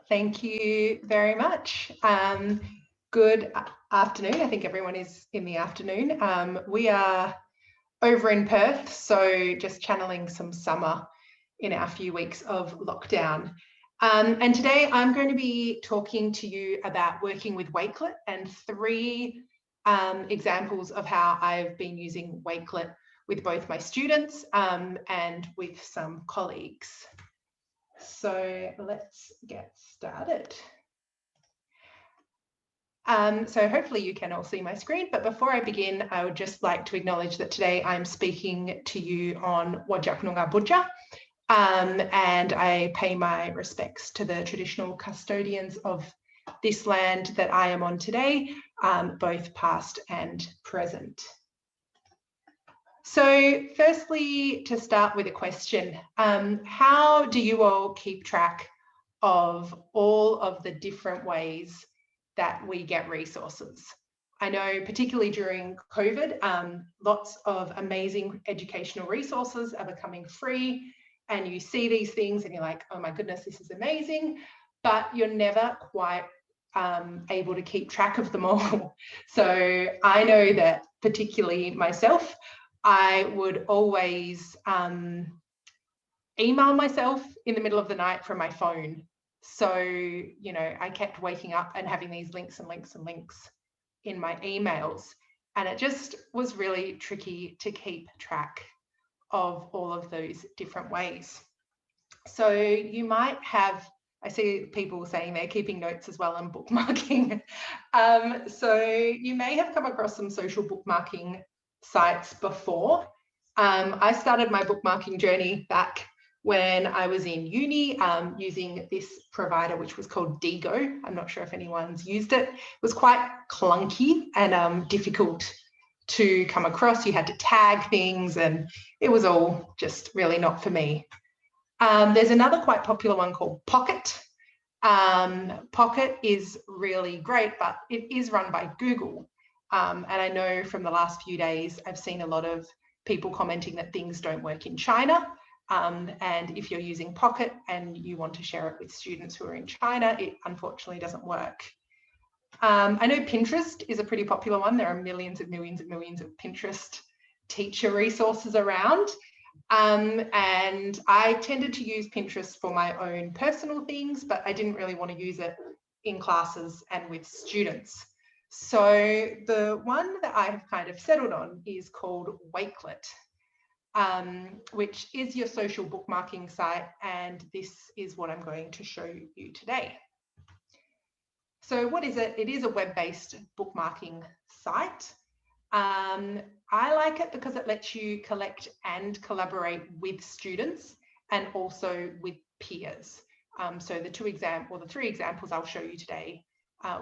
Thank you very much. Good afternoon. I think everyone is in the afternoon. We are over in Perth, so just channeling some summer in our few weeks of lockdown. And today I'm going to be talking to you about working with Wakelet and three examples of how I've been using Wakelet with both my students and with some colleagues. So let's get started. So hopefully you can all see my screen, but before I begin, I would just like to acknowledge that today I'm speaking to you on Whadjuk Noongar Boodja, and I pay my respects to the traditional custodians of this land that I am on today, both past and present. So firstly, to start with a question, how do you all keep track of all of the different ways that we get resources? I know particularly during COVID, lots of amazing educational resources are becoming free, and you see these things and you're like, oh my goodness, this is amazing, but you're never quite able to keep track of them all. So I know that particularly myself, I would always email myself in the middle of the night from my phone. So, you know, I kept waking up and having these links and links and links in my emails. And it just was really tricky to keep track of all of those different ways. So you might have, I see people saying they're keeping notes as well and bookmarking. So you may have come across some social bookmarking sites before. I started my bookmarking journey back when I was in uni using this provider, which was called Digo. I'm not sure if anyone's used it. It was quite clunky and difficult to come across. You had to tag things and it was all just really not for me. There's another quite popular one called Pocket. Pocket is really great, but it is run by Google. And I know from the last few days, I've seen a lot of people commenting that things don't work in China. And if you're using Pocket and you want to share it with students who are in China, it unfortunately doesn't work. I know Pinterest is a pretty popular one. There are millions and millions and millions of Pinterest teacher resources around. And I tended to use Pinterest for my own personal things, but I didn't really want to use it in classes and with students. So the one that I have kind of settled on is called Wakelet, which is your social bookmarking site. And this is what I'm going to show you today. So what is it? It is a web-based bookmarking site. I like it because it lets you collect and collaborate with students and also with peers. So the three examples I'll show you today,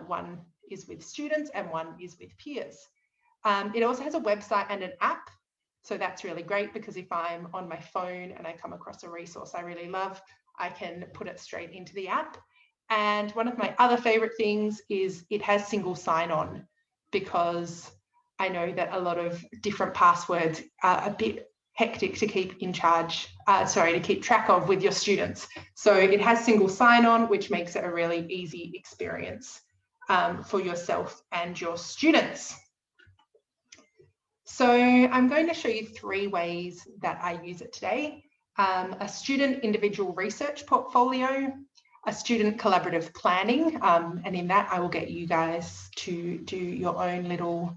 one is with students and one is with peers. It also has a website and an app. So that's really great because if I'm on my phone and I come across a resource I really love, I can put it straight into the app. And one of my other favorite things is it has single sign-on, because I know that a lot of different passwords are a bit hectic to keep to keep track of with your students. So it has single sign-on, which makes it a really easy experience for yourself and your students. So I'm going to show you three ways that I use it today. A student individual research portfolio, a student collaborative planning, and in that I will get you guys to do your own little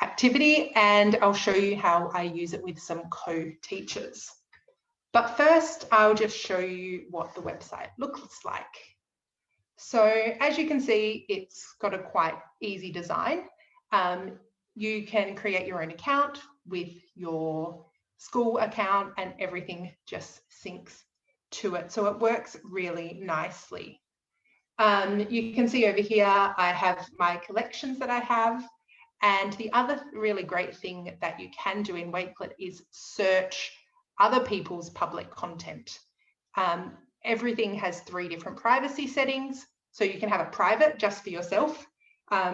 activity, and I'll show you how I use it with some co-teachers. But first, I'll just show you what the website looks like. So as you can see, it's got a quite easy design. You can create your own account with your school account and everything just syncs to it. So it works really nicely. You can see over here, I have my collections that I have. And the other really great thing that you can do in Wakelet is search other people's public content. Everything has 3 different privacy settings. So you can have it private just for yourself.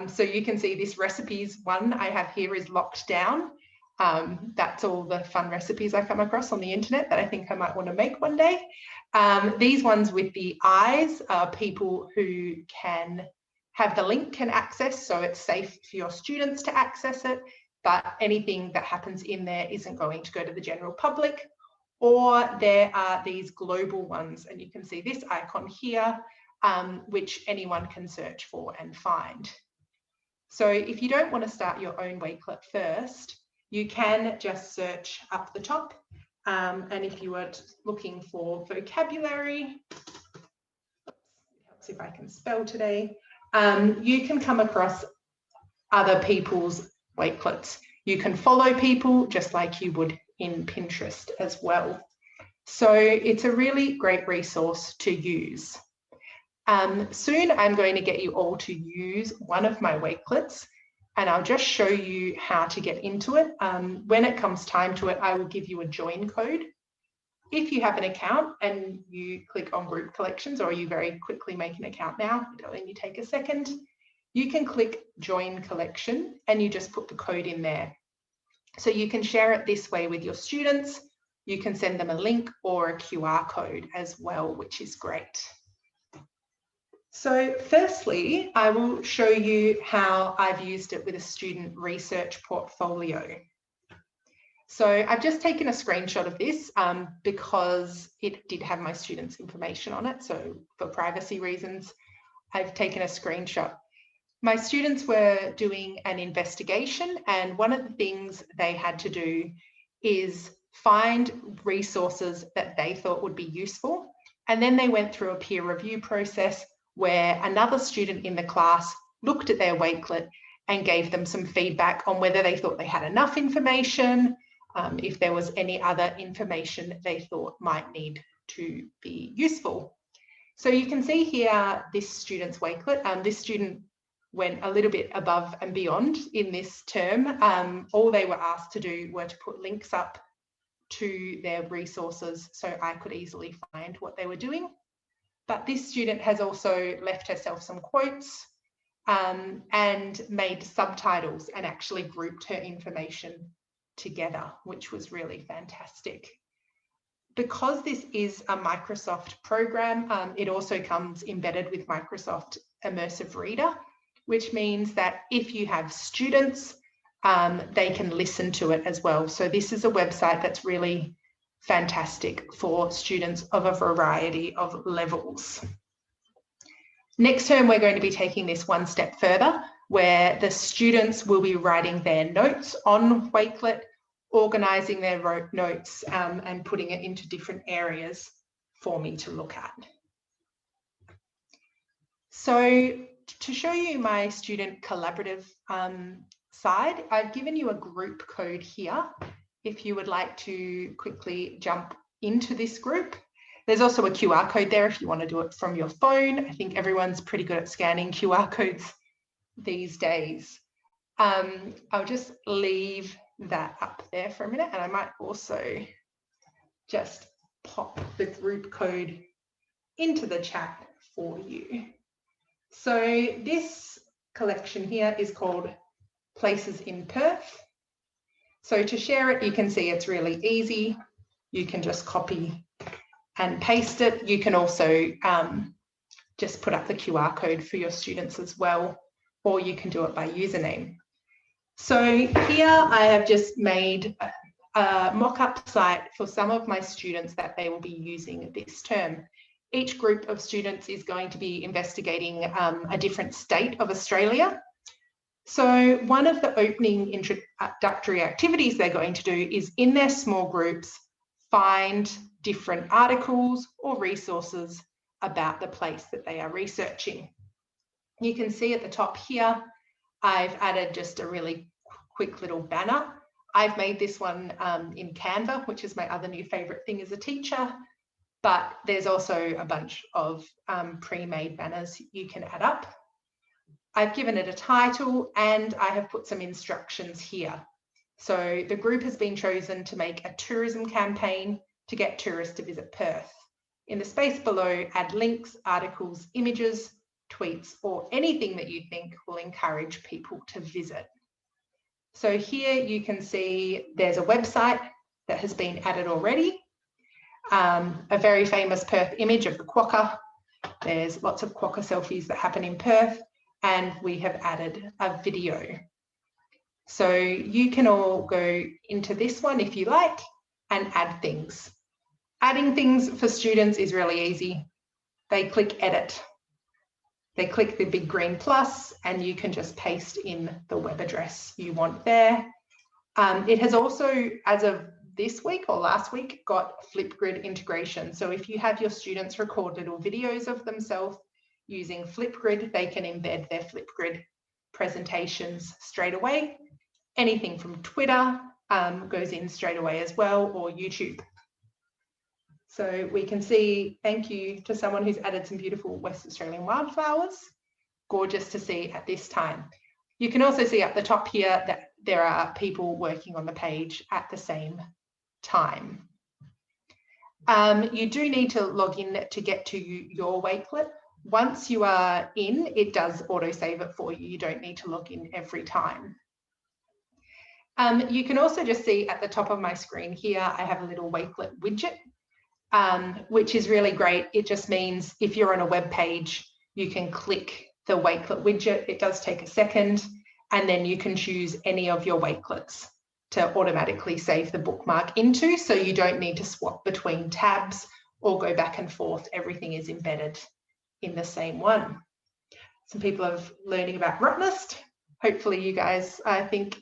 So you can see this recipes one I have here is locked down. That's all the fun recipes I come across on the internet that I think I might want to make one day. These ones with the eyes are people who can have the link can access, so it's safe for your students to access it, but anything that happens in there isn't going to go to the general public. Or there are these global ones, and you can see this icon here, which anyone can search for and find. So if you don't want to start your own wakelet first, you can just search up the top. And if you were looking for vocabulary, it helps if I can spell today, you can come across other people's wakelets. You can follow people just like you would in Pinterest as well. So it's a really great resource to use. Soon I'm going to get you all to use one of my wakelets, and I'll just show you how to get into it. When it comes time to it, I will give you a join code. If you have an account and you click on group collections, or you very quickly make an account now, it'll only take a second, you can click join collection and you just put the code in there. So you can share it this way with your students. You can send them a link or a QR code as well, which is great. So firstly, I will show you how I've used it with a student research portfolio. So I've just taken a screenshot of this because it did have my students' information on it. So for privacy reasons, I've taken a screenshot. My students were doing an investigation, and one of the things they had to do is find resources that they thought would be useful. And then they went through a peer review process where another student in the class looked at their wakelet and gave them some feedback on whether they thought they had enough information, if there was any other information they thought might need to be useful. So you can see here this student's wakelet. This student went a little bit above and beyond in this term. All they were asked to do were to put links up to their resources so I could easily find what they were doing. But this student has also left herself some quotes and made subtitles and actually grouped her information together, which was really fantastic. Because this is a Microsoft program, it also comes embedded with Microsoft Immersive Reader, which means that if you have students, they can listen to it as well. So this is a website that's really fantastic for students of a variety of levels. Next term, we're going to be taking this one step further, where the students will be writing their notes on Wakelet, organising their notes and putting it into different areas for me to look at. So to show you my student collaborative side, I've given you a group code here if you would like to quickly jump into this group. There's also a QR code there if you want to do it from your phone. I think everyone's pretty good at scanning QR codes these days. I'll just leave that up there for a minute, and I might also just pop the group code into the chat for you. So this collection here is called Places in Perth. So to share it, you can see it's really easy. You can just copy and paste it. You can also just put up the QR code for your students as well, or you can do it by username. So here I have just made a mock-up site for some of my students that they will be using this term. Each group of students is going to be investigating a different state of Australia. So one of the opening introductory activities they're going to do is, in their small groups, find different articles or resources about the place that they are researching. You can see at the top here, I've added just a really quick little banner. I've made this one in Canva, which is my other new favorite thing as a teacher, but there's also a bunch of pre-made banners you can add up. I've given it a title and I have put some instructions here. So the group has been chosen to make a tourism campaign to get tourists to visit Perth. In the space below, add links, articles, images, tweets, or anything that you think will encourage people to visit. So here you can see there's a website that has been added already. a very famous Perth image of the quokka. There's lots of quokka selfies that happen in Perth, and we have added a video. So you can all go into this one if you like and add things. Adding things for students is really easy. They click edit. They click the big green plus and you can just paste in the web address you want there. It has also, as of this week or last week, got Flipgrid integration. So if you have your students record little videos of themselves using Flipgrid, they can embed their Flipgrid presentations straight away. Anything from Twitter goes in straight away as well, or YouTube. So we can see, thank you to someone who's added some beautiful West Australian wildflowers. Gorgeous to see at this time. You can also see up the top here that there are people working on the page at the same time. You do need to log in to get to your wakelet. Once you are in, it does auto-save it for you. You don't need to log in every time. You can also just see at the top of my screen here, I have a little wakelet widget, which is really great. It just means if you're on a web page, you can click the wakelet widget. It does take a second, and then you can choose any of your wakelets to automatically save the bookmark into, so you don't need to swap between tabs or go back and forth. Everything is embedded in the same one. Some people are learning about Rottnest. Hopefully you guys, I think,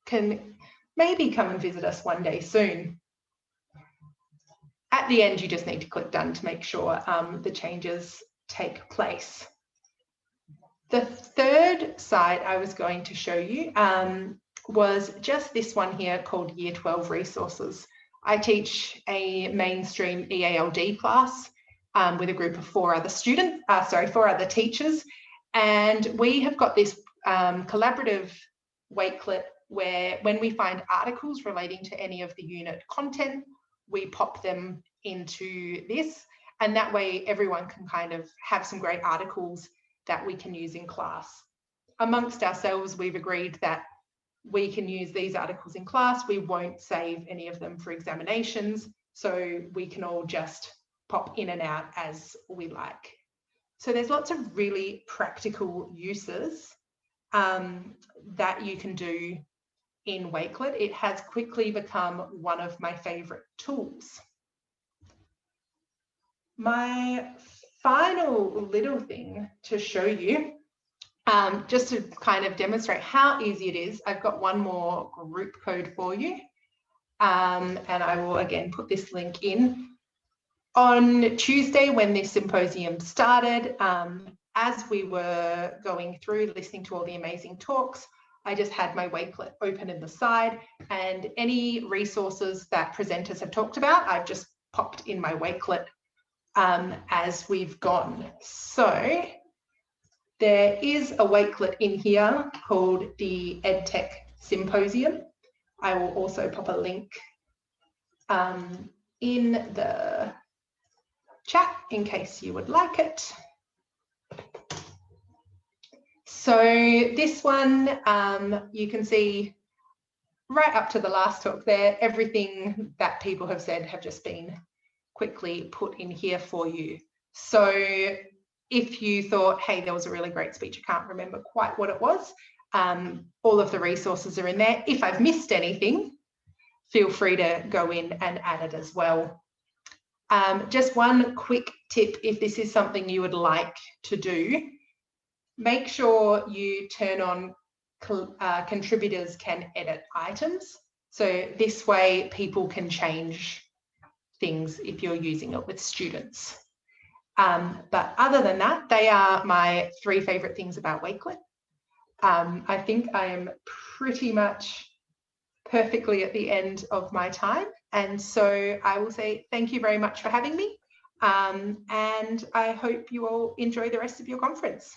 can maybe come and visit us one day soon. At the end, you just need to click done to make sure the changes take place. The third site I was going to show you was just this one here called Year 12 Resources. I teach a mainstream EALD class with a group of four other teachers, and we have got this collaborative wakelet where when we find articles relating to any of the unit content, we pop them into this, and that way everyone can kind of have some great articles that we can use in class. Amongst ourselves, we've agreed that we can use these articles in class. We won't save any of them for examinations, so we can all just pop in and out as we like. So there's lots of really practical uses that you can do in Wakelet. It has quickly become one of my favorite tools. My final little thing to show you, just to kind of demonstrate how easy it is, I've got one more group code for you. And I will again put this link in. On Tuesday, when this symposium started, as we were going through listening to all the amazing talks, I just had my Wakelet open in the side, and any resources that presenters have talked about, I've just popped in my Wakelet as we've gone. So there is a Wakelet in here called the Ed Tech Symposium. I will also pop a link in the chat in case you would like it. So this one, you can see right up to the last talk there, everything that people have said have just been quickly put in here for you. So if you thought, hey, there was a really great speech, I can't remember quite what it was, all of the resources are in there. If I've missed anything, feel free to go in and add it as well. Just one quick tip, if this is something you would like to do, make sure you turn on contributors can edit items. So this way people can change things if you're using it with students. But other than that, they are my three favorite things about Wakelet. I think I am pretty much perfectly at the end of my time. And so I will say thank you very much for having me. And I hope you all enjoy the rest of your conference.